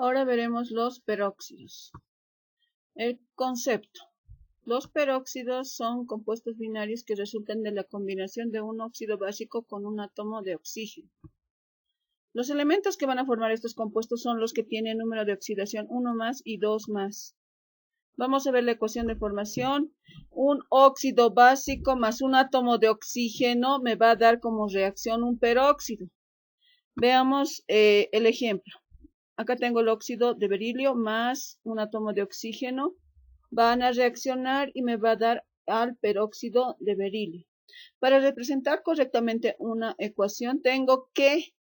Ahora veremos los peróxidos. El concepto. Los peróxidos son compuestos binarios que resultan de la combinación de un óxido básico con un átomo de oxígeno. Los elementos que van a formar estos compuestos son los que tienen número de oxidación 1 más y 2 más. Vamos a ver la ecuación de formación. Un óxido básico más un átomo de oxígeno me va a dar como reacción un peróxido. Veamos el ejemplo. Acá tengo el óxido de berilio más un átomo de oxígeno. Van a reaccionar y me va a dar al peróxido de berilio. Para representar correctamente una ecuación tengo que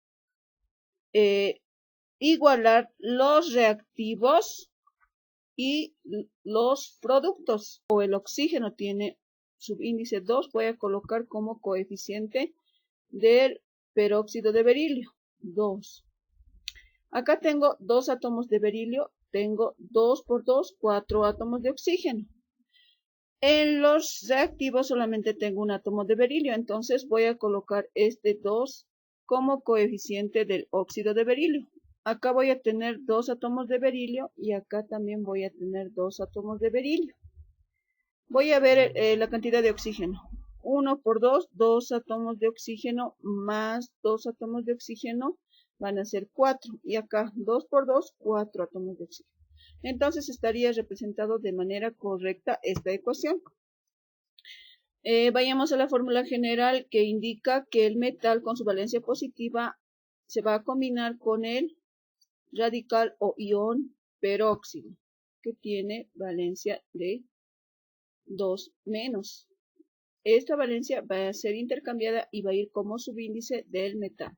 igualar los reactivos y los productos. O el oxígeno tiene subíndice 2, voy a colocar como coeficiente del peróxido de berilio, 2. Acá tengo 2 átomos de berilio, tengo 2 por 2, 4 átomos de oxígeno. En los reactivos solamente tengo un átomo de berilio, entonces voy a colocar este 2 como coeficiente del óxido de berilio. Acá voy a tener 2 átomos de berilio y acá también voy a tener 2 átomos de berilio. Voy a ver la cantidad de oxígeno. 1 por 2, 2 átomos de oxígeno más 2 átomos de oxígeno van a ser 4. Y acá 2 por 2, 4 átomos de oxígeno. Entonces estaría representado de manera correcta esta ecuación. Vayamos a la fórmula general que indica que el metal con su valencia positiva se va a combinar con el radical o ion peróxido, que tiene valencia de 2 menos. Esta valencia va a ser intercambiada y va a ir como subíndice del metal.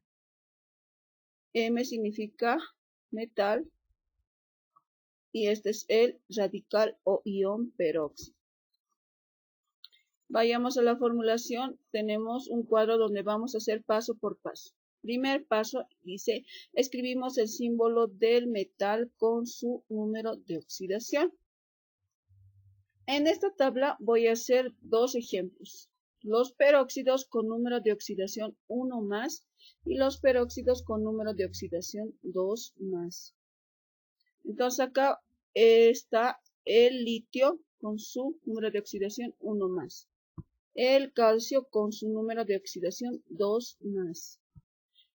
M significa metal y este es el radical o ion peróxido. Vayamos a la formulación. Tenemos un cuadro donde vamos a hacer paso por paso. Primer paso dice, escribimos el símbolo del metal con su número de oxidación. En esta tabla voy a hacer dos ejemplos. Los peróxidos con número de oxidación 1 más y los peróxidos con número de oxidación 2 más. Entonces acá está el litio con su número de oxidación 1 más. El calcio con su número de oxidación 2 más.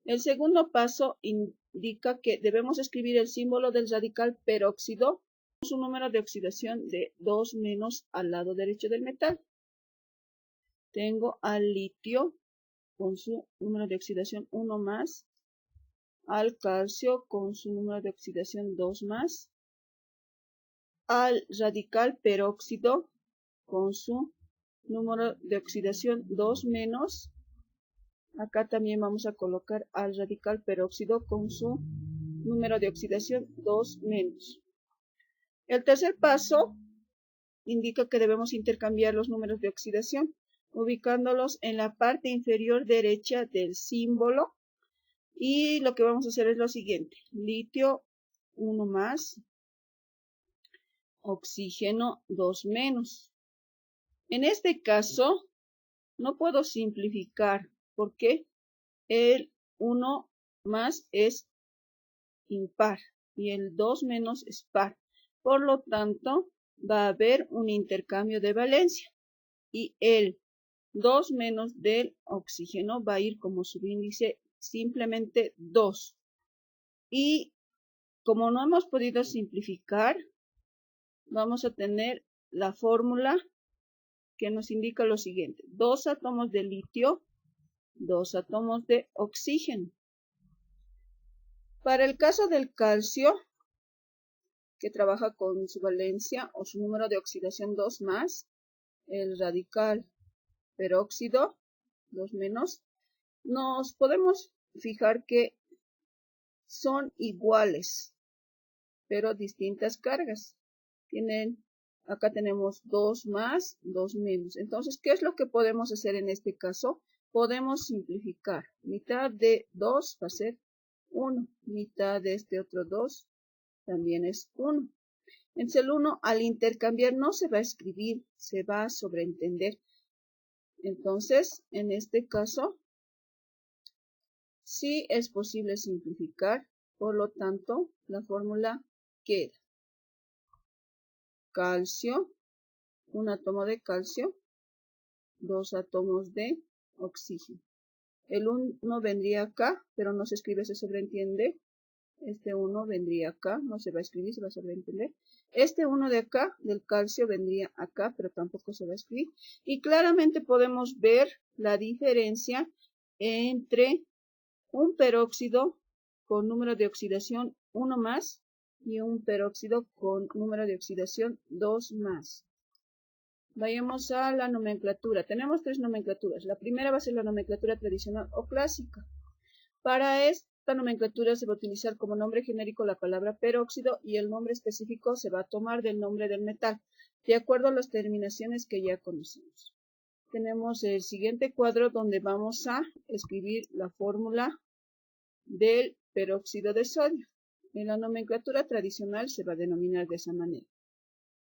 El segundo paso indica que debemos escribir el símbolo del radical peróxido con su número de oxidación de 2 menos al lado derecho del metal. Tengo al litio con su número de oxidación 1 más, al calcio con su número de oxidación 2 más, al radical peróxido con su número de oxidación 2 menos. Acá también vamos a colocar al radical peróxido con su número de oxidación 2 menos. El tercer paso indica que debemos intercambiar los números de oxidación, ubicándolos en la parte inferior derecha del símbolo. Y lo que vamos a hacer es lo siguiente. Litio 1 más, oxígeno 2 menos. En este caso, no puedo simplificar porque el 1 más es impar y el 2 menos es par. Por lo tanto, va a haber un intercambio de valencia y el 2 menos del oxígeno va a ir como subíndice simplemente 2. Y como no hemos podido simplificar, vamos a tener la fórmula que nos indica lo siguiente. 2 átomos de litio, 2 átomos de oxígeno. Para el caso del calcio, que trabaja con su valencia o su número de oxidación 2 más, el radical peróxido 2 menos, nos podemos fijar que son iguales, pero distintas cargas. Acá tenemos 2 más, 2 menos. Entonces, ¿qué es lo que podemos hacer en este caso? Podemos simplificar. Mitad de 2 va a ser 1. Mitad de este otro 2 también es 1. Entonces el 1 al intercambiar no se va a escribir, se va a sobreentender. Entonces, en este caso, sí es posible simplificar Por lo tanto, la fórmula queda calcio, un átomo de calcio, 2 átomos de oxígeno. El 1 vendría acá, pero no se escribe, se sobreentiende. Este 1 vendría acá, no se va a escribir, se va a sobreentender. Este 1 de acá, del calcio, vendría acá, pero tampoco se va a escribir. Y claramente podemos ver la diferencia entre un peróxido con número de oxidación 1 más y un peróxido con número de oxidación 2 más. Vayamos a la nomenclatura. Tenemos 3 nomenclaturas. La primera va a ser la nomenclatura tradicional o clásica. Para esta nomenclatura se va a utilizar como nombre genérico la palabra peróxido y el nombre específico se va a tomar del nombre del metal, de acuerdo a las terminaciones que ya conocemos. Tenemos el siguiente cuadro donde vamos a escribir la fórmula del peróxido de sodio. En la nomenclatura tradicional se va a denominar de esa manera,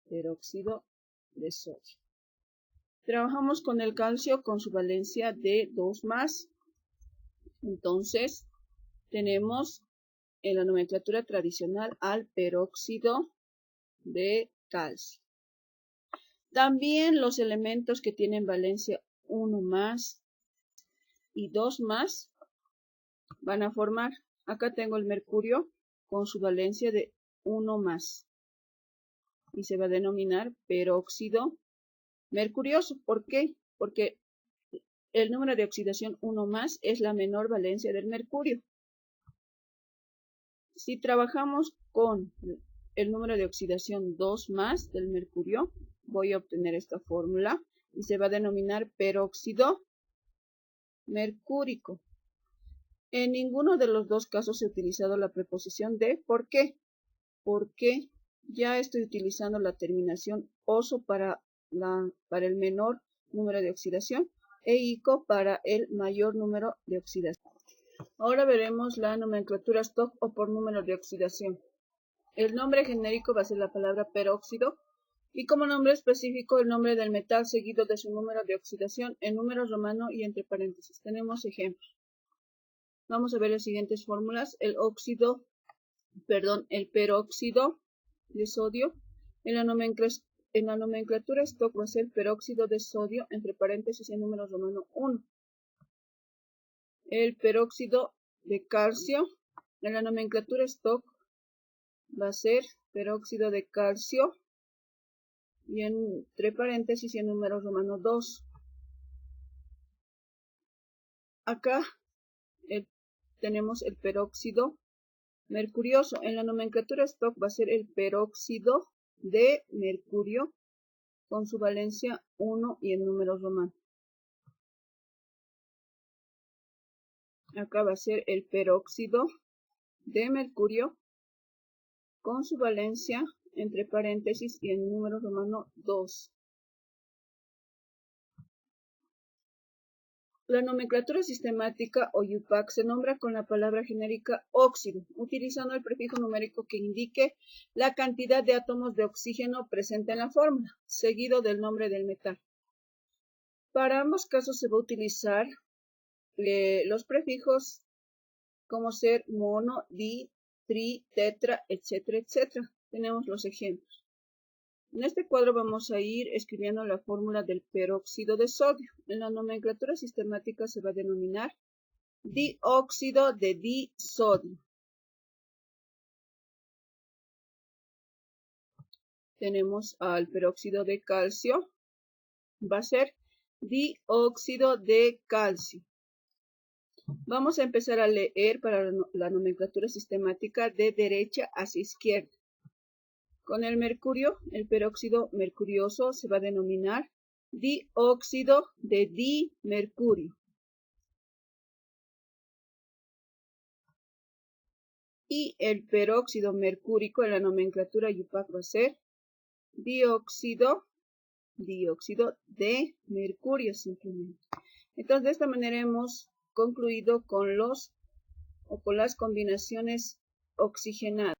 peróxido de sodio. Trabajamos con el calcio con su valencia de 2 más. Entonces, tenemos en la nomenclatura tradicional al peróxido de calcio. También los elementos que tienen valencia 1 más y 2 más van a formar. Acá tengo el mercurio con su valencia de 1 más. Y se va a denominar peróxido mercurioso. ¿Por qué? Porque el número de oxidación 1 más es la menor valencia del mercurio. Si trabajamos con el número de oxidación 2 más del mercurio, voy a obtener esta fórmula y se va a denominar peróxido mercúrico. En ninguno de los dos casos he utilizado la preposición de. ¿Por qué? Porque ya estoy utilizando la terminación oso para el menor número de oxidación e ico para el mayor número de oxidación. Ahora veremos la nomenclatura stock o por número de oxidación. El nombre genérico va a ser la palabra peróxido y como nombre específico el nombre del metal seguido de su número de oxidación en número romano y entre paréntesis. Tenemos ejemplos. Vamos a ver las siguientes fórmulas. El peróxido de sodio. En la nomenclatura stock va a ser peróxido de sodio entre paréntesis en número romano 1. El peróxido de calcio. En la nomenclatura stock va a ser peróxido de calcio y entre paréntesis en número romano 2. Acá tenemos el peróxido mercurioso. En la nomenclatura stock va a ser el peróxido de mercurio con su valencia 1 y en número romano. Acá va a ser el peróxido de mercurio con su valencia entre paréntesis y en número romano 2. La nomenclatura sistemática o IUPAC se nombra con la palabra genérica óxido, utilizando el prefijo numérico que indique la cantidad de átomos de oxígeno presente en la fórmula, seguido del nombre del metal. Para ambos casos se va a utilizar los prefijos como ser mono, di, tri, tetra, etcétera, etcétera. Tenemos los ejemplos. En este cuadro vamos a ir escribiendo la fórmula del peróxido de sodio. En la nomenclatura sistemática se va a denominar dióxido de disodio. Tenemos al peróxido de calcio. Va a ser dióxido de calcio. Vamos a empezar a leer para la nomenclatura sistemática de derecha hacia izquierda. Con el mercurio, el peróxido mercurioso se va a denominar dióxido de dimercurio. Y el peróxido mercúrico en la nomenclatura IUPAC va a ser dióxido de mercurio simplemente. Entonces de esta manera hemos concluido con las combinaciones oxigenadas.